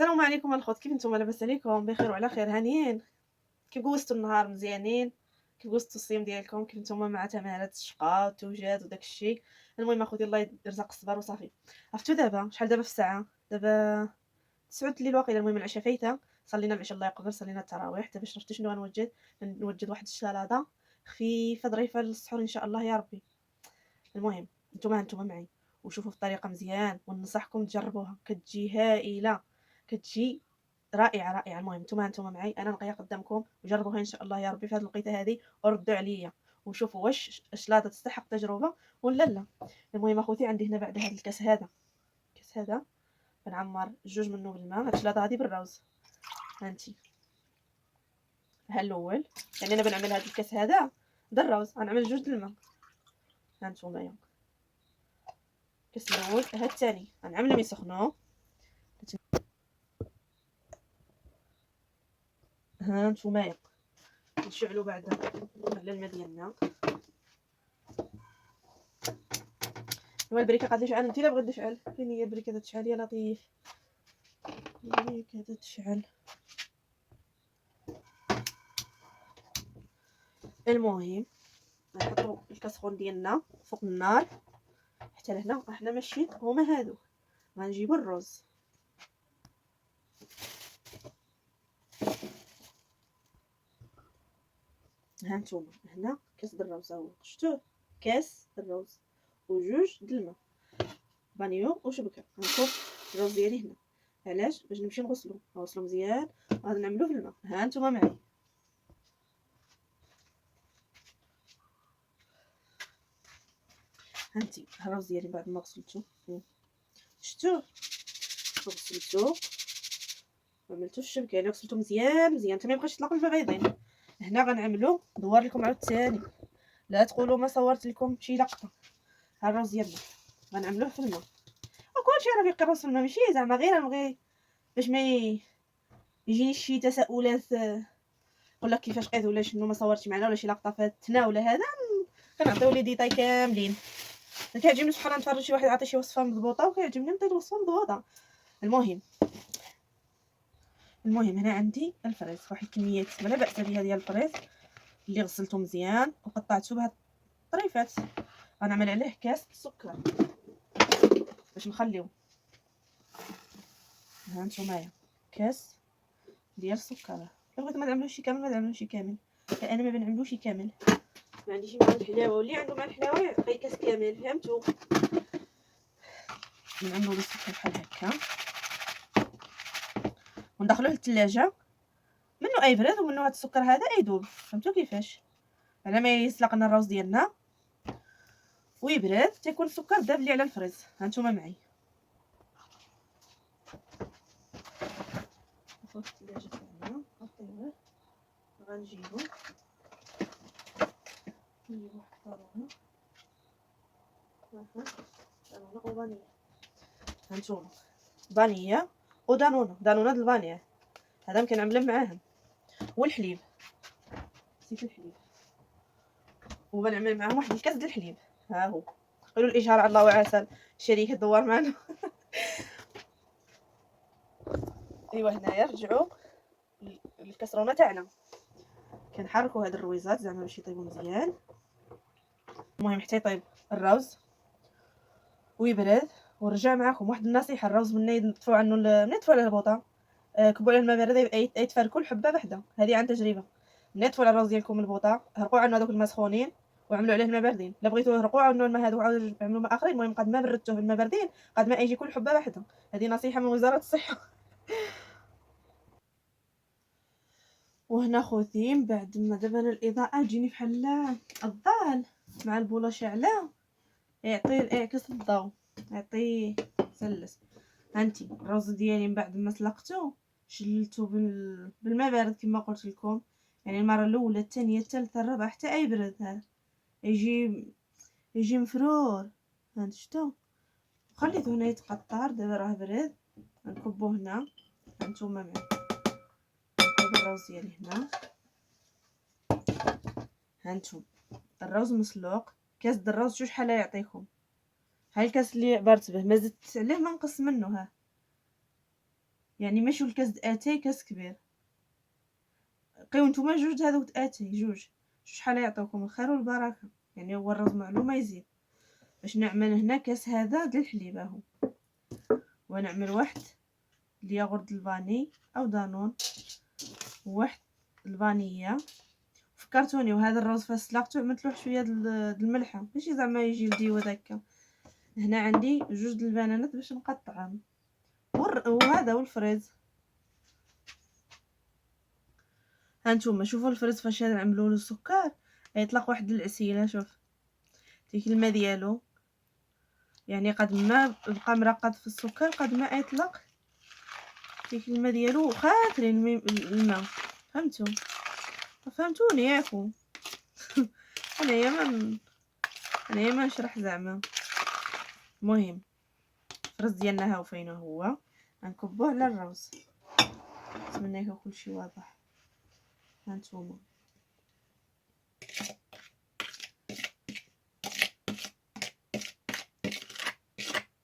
السلام عليكم الخوت، كيف نتوما؟ لاباس عليكم؟ بخير وعلى خير؟ هانيين؟ كيف دوزتوا النهار؟ مزيانين؟ كيف دوزتوا الصيام ديالكم؟ كيف نتوما مع تمارات الشقا والتوجاد وداك الشيء؟ المهم اخوتي الله يرزق الصبر وصافي. عرفتوا دابا شحال دابا في الساعه؟ دابا 9 الليل واقيلا. المهم العشاء فايته، صلينا العشاء الله يقبل، صلينا التراويح. دابا شفتوا شنو غنوجد؟ نوجد واحد السلطه خفيفه ظريفه للسحور ان شاء الله يا ربي. المهم نتوما معي وشوفوا في الطريقه مزيان، وننصحكم تجربوها، كتجي هائله، كتجي رائعه رائعه. المهم نتوما معي، انا نقيه قدامكم، وجربوها ان شاء الله يا ربي في هذه الوقيته هذه، وردوا عليا وشوفوا واش الشلاضه تستحق تجربه ولا لا. المهم اخوتي عندي هنا بعد هذا الكاس هذا، الكاس هذا كنعمر جوج منه بالماء. هاد الشلاضه هذه بالروز، هانتي ها الاول، يعني انا بنعمل هذا الكاس هذا بالروز، غنعمل جوج د الماء. هانتوما يا الكاس الاول، ها الثاني غنعملهم يسخنوا. ها نتوما نشعلوا بعد على الماء ديالنا. هو البريكه قاعده تشعل، انت لا بغيت تشعل فين هي البريكه تشعل يا لطيف؟ البريكه تشعل. المهم نحطوا الكاسرون ديالنا فوق النار حتى لهنا. احنا ماشيين هما هادو، غنجيبوا الرز. ها نتوما هنا كاس د الروز، هو شفتوه كاس الروز وجوج د الماء، بانيو وشبكه. غنصب الروز ديالي هنا، علاش؟ باش نمشي نغسلو مزيان، وغادي نعملوه في الماء. ها نتوما معايا، هانتي الرز ديالي بعد ما غسلته، شفتوه غسلته وعملته الشبكه، يعني غسلته مزيان مزيان حتى ما يبقاش يطلق الماء بيضين. هنا غنعملو ندور لكم عاوتاني، لا تقولوا ما صورت لكم شي لقطه. ها الرز ديالنا غنعملوه في الماء، وكلشي راه كيقرص في الماء، ماشي زعما غير نبغي باش ما يجيني شي تساؤلات، ولا كيفاش قيت ولا شنو ما صورتش معنا ولا شي لقطه فاتنا ولا هذا. كنعطيو لي ديتاي كاملين. كيعجبني سبحان الله نتفرج شي واحد عطي شي وصفه مضبوطه، وكيعجبني نعطي الوصفه مضبوطه. المهم هنا عندي الفريز، واحد الكميات ما لا باس بها ديال الفريز اللي غسلته مزيان وقطعته بهاد الطريفات. غنعمل عليه كاس السكر باش نخليو. ها نتوما كاس ديال السكر، الا بغيتو ما تعملوش كامل ما تعملوش كامل، انا ما بنعملوش كامل، ما عنديش مع الحلاوه، واللي عنده مع الحلاوه يعطي كاس كامل، فهمتوا؟ نعملوا السكر بحال هكا وندخلوه للثلاجه، منه اي برد ومنه هاد السكر هذا يذوب. فهمتوا كيفاش؟ على ما يسلق لنا الروز ديالنا ويبرد تيكون السكر داب لي على الفريز. هانتوما معي نحطوه في الثلاجه تاعنا، نحطيوه غنجيبو واحد الطارونه وفانيلا. هانتوما فانيلا ودانونه د الفانيلا هذا كنعمله معاهم، والحليب، نسيت الحليب، وبنعمل معاهم واحد الكاس د الحليب. ها هو قولوا الاشهار على الله وعسل الشريك الدوار معنا. ايوا هنايا رجعوا الكسرونه تاعنا، كنحركوا هاد الرويزات زعما باش يطيبوا مزيان. المهم حتى يطيب الروز ويبرد. ورجع معكم واحد النصيحه، الروز من يطفوا عنه من يطفوا عليه البوطه، كبوا عليه الماء بارد يتفركوا الحبه بحده. هذه عن تجربه، من يطفوا على الروز ديالكم البوطه هرقوا عنه هذوك الماء سخونين وعملوا عليه الماء باردين. لا بغيتوا هرقوا عنه الماء هذا وعاودوا عملوا ماء اخرين. المهم قد ما بردتوه بالماء باردين قد ما يجي كل حبه بحده. هذه نصيحه من وزاره الصحه. وهنا خوتي من بعد ما دابا انا الاضاءه تجيني بحال الظل مع البوله شاعله، يعكس الضوء، يعطي سلس. هانتي الرز ديالي من بعد ما سلقته شللته بالماء بارد كما قلت لكم، يعني المره الاولى الثانيه الثالثه الرابعه حتى يبرد هذا يجي مفرور. هانت شفتوا، خليته هنا يتقطر. دابا راه برد، نكبوه هنا. هانتوما معايا نكب الرز ديالي هنا. هانتوما الرز مسلوق، كاس د الرز شوف شحال يعطيكم. ها الكاس اللي بارت به ما زدت عليه ما نقص منه، ها يعني ماشي الكاس د اتاي كاس كبير. لقيو نتوما جوج هذوك د اتاي، جوج شحال يعطيوكم الخير والبركه. يعني هو الرز معلومه يزيد. باش نعمل هنا كاس هذا ديال الحليب اهو، ونعمل واحد الياغورت الفاني او دانون، وواحد الفانية في كرتوني. وهذا الروز فاش سلقته عملت له شويه د الملحه ماشي زعما يجي لديوه هكا. هنا عندي جوج د البنانات باش نقطعهم، وهذا والفريز. هانتوما شوفوا الفريز فاش نعملوا له السكر يطلق واحد العسيله. شوف ديك الماء ديالو، يعني قد ما بقى مرقد في السكر قد ما يطلق ديك الماء ديالو خاطرين الماء. فهمتوني ياكو؟ انايا ما نشرح زعما. المهم الفرز ديالنا هاو فين هو، غنكبوه على الروز. نتمنى يكون كلشي واضح. هانتوما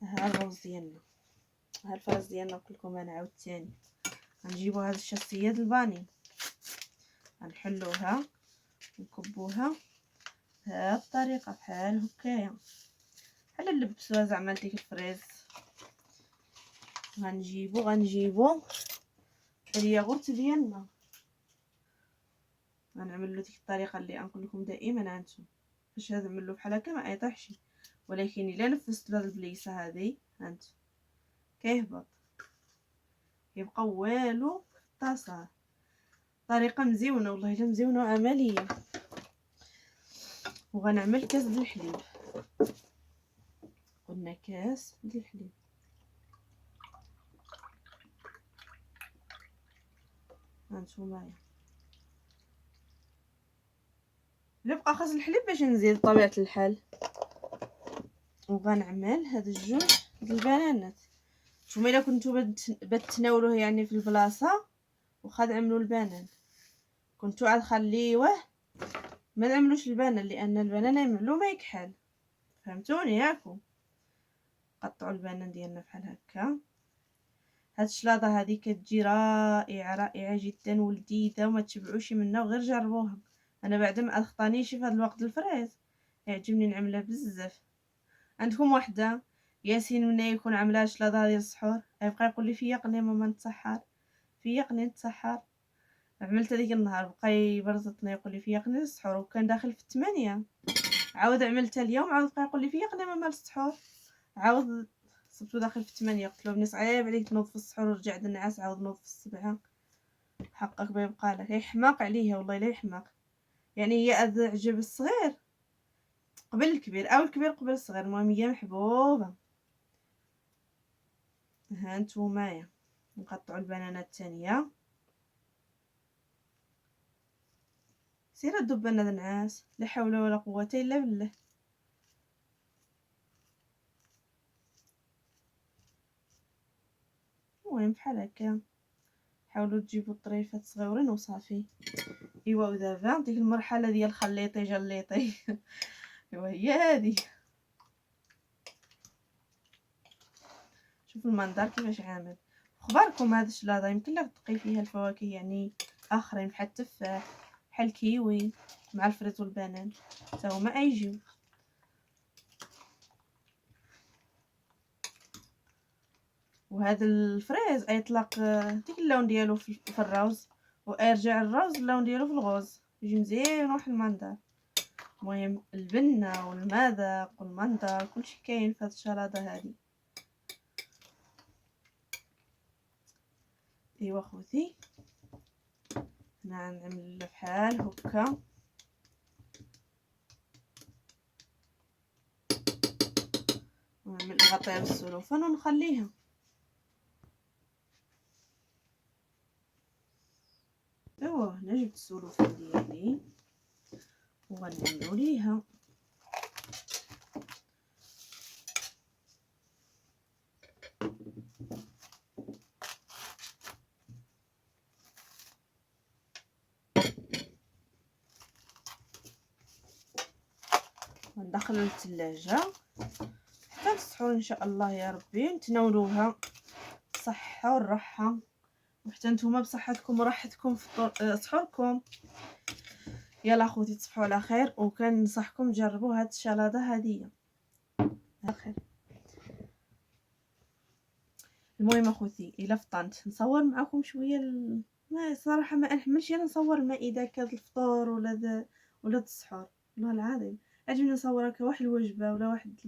ها الروز ديالنا، ها الفرز ديالنا. قلت لكم انا عاود ثاني غنجيبوا هاد الشاصيه د الباني، غنحلوها ونكبوها بهاد الطريقه بحال هكايا، بحال نلبسوها زعما ديك الفريز. غنجيبو الياغورت ديالنا، غنعمل له ديك الطريقه اللي نقول لكم دائما. هانتوما فاش نعمل له بحال هكا ما يطيحش، ولكن الا نفذت له البليصه هذه هانتوما كيهبط، يبقى والو في الطاسه. طريقه مزيونه والله الا مزيونه وعمليه. وغنعمل كاس ديال الحليب، قلنا كاس ديال الحليب. هانتوما الا بقى خاص الحليب باش نزيد طبيعه الحال. وغنعمل هاد الجوج د البنانات. نتوما الا كنتو بتناولوه يعني في البلاصه واخا تعملوا البنان، كنتو عاد خليوه ما نعملوش البنان، لان البنان معلومه يكحل. فهمتوني ياكو؟ قطعوا البنان ديالنا بحال هكا. هاد الشلاضه هذه كتجي رائعه جدا ولذيذه، وما تشبعوش منها وغير جربوها. انا بعد ما اخطانيش في هذا الوقت الفريز يعجبني نعملها بزاف. عندكم وحده ياسين منا يكون عاملها الشلاضه ديال السحور يبقى يقول لي فيقني ماما نتسحر، فيقني نتسحر. عملت هذيك النهار بقى يبرزطني يقول لي فيقني للسحور، وكان داخل في 8. عاود عملتها اليوم عاود بقى يقول لي فيقني ماما للسحور، عاود صبتو داخل في 8. قلت له بني صعيب عليك تنوض في السحور ورجع النعاس عاود نوض في 7. حقك بيبقى لك يحماق عليها والله لا يحماق. يعني هي اعجب الصغير قبل الكبير او الكبير قبل الصغير، المهم هي محبوبه. ها نتوما نقطعوا البنانه الثانيه. سير دوب لنا النعاس، لا حول ولا قوه الا بالله. المهم بحال هكا حاولوا تجيبوا الطريفات صغيورين وصافي. ايوا ودابا ديك المرحله ديال خليطي جليطي ايوا هي هذه. شوفوا المنظر كيفاش عامل. اخباركم هذا الشلاضه يمكن لك تقي فيها الفواكه يعني اخرين بحال التفاح بحال الكيوي مع الفريز والبنان حتى هما يجيو. وهذا الفريز يطلق ديك اللون ديالو في الروز، ويرجع الروز اللون ديالو في الغوز، يجي مزيان واحد المنظر. المهم البنه والمذاق والمنظر كلشي كاين في هذه الشلاضه هذه. ايوا خوتي هنا نعمل بحال هكا. ونعمل نغطيها بالسلوفان ونخليها. ايوا هنا جبت السلوفان ديالي وغنعملو ليها. وندخلو للثلاجه حتى السحور ان شاء الله يا ربي نتناولوها بالصحة والراحة، وحتى نتوما بصحتكم وراحتكم في سحوركم. يلا خوتي تصبحوا على خير، وكننصحكم تجربوا هاد الشلاضه هاديه على خير. المهم اخوتي الا فطنت نصور معكم شويه ما صراحه ما نحملش انا نصور المائده كاد الفطور ولا السحور، والله العظيم عجبني نصور هكا واحد الوجبه ولا واحد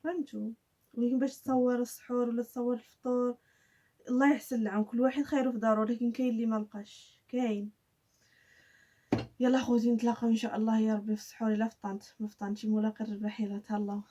فهمتوا. ولكن باش تصور السحور ولا تصور الفطور الله يحسن العون، كل واحد خيره في داره، لكن كاين اللي ما لقاش كاين. يلا خوتي نتلاقاو ان شاء الله يا ربي في السحور الا فطنت، ما فطنتش مولا قرب حيله. تهلاو.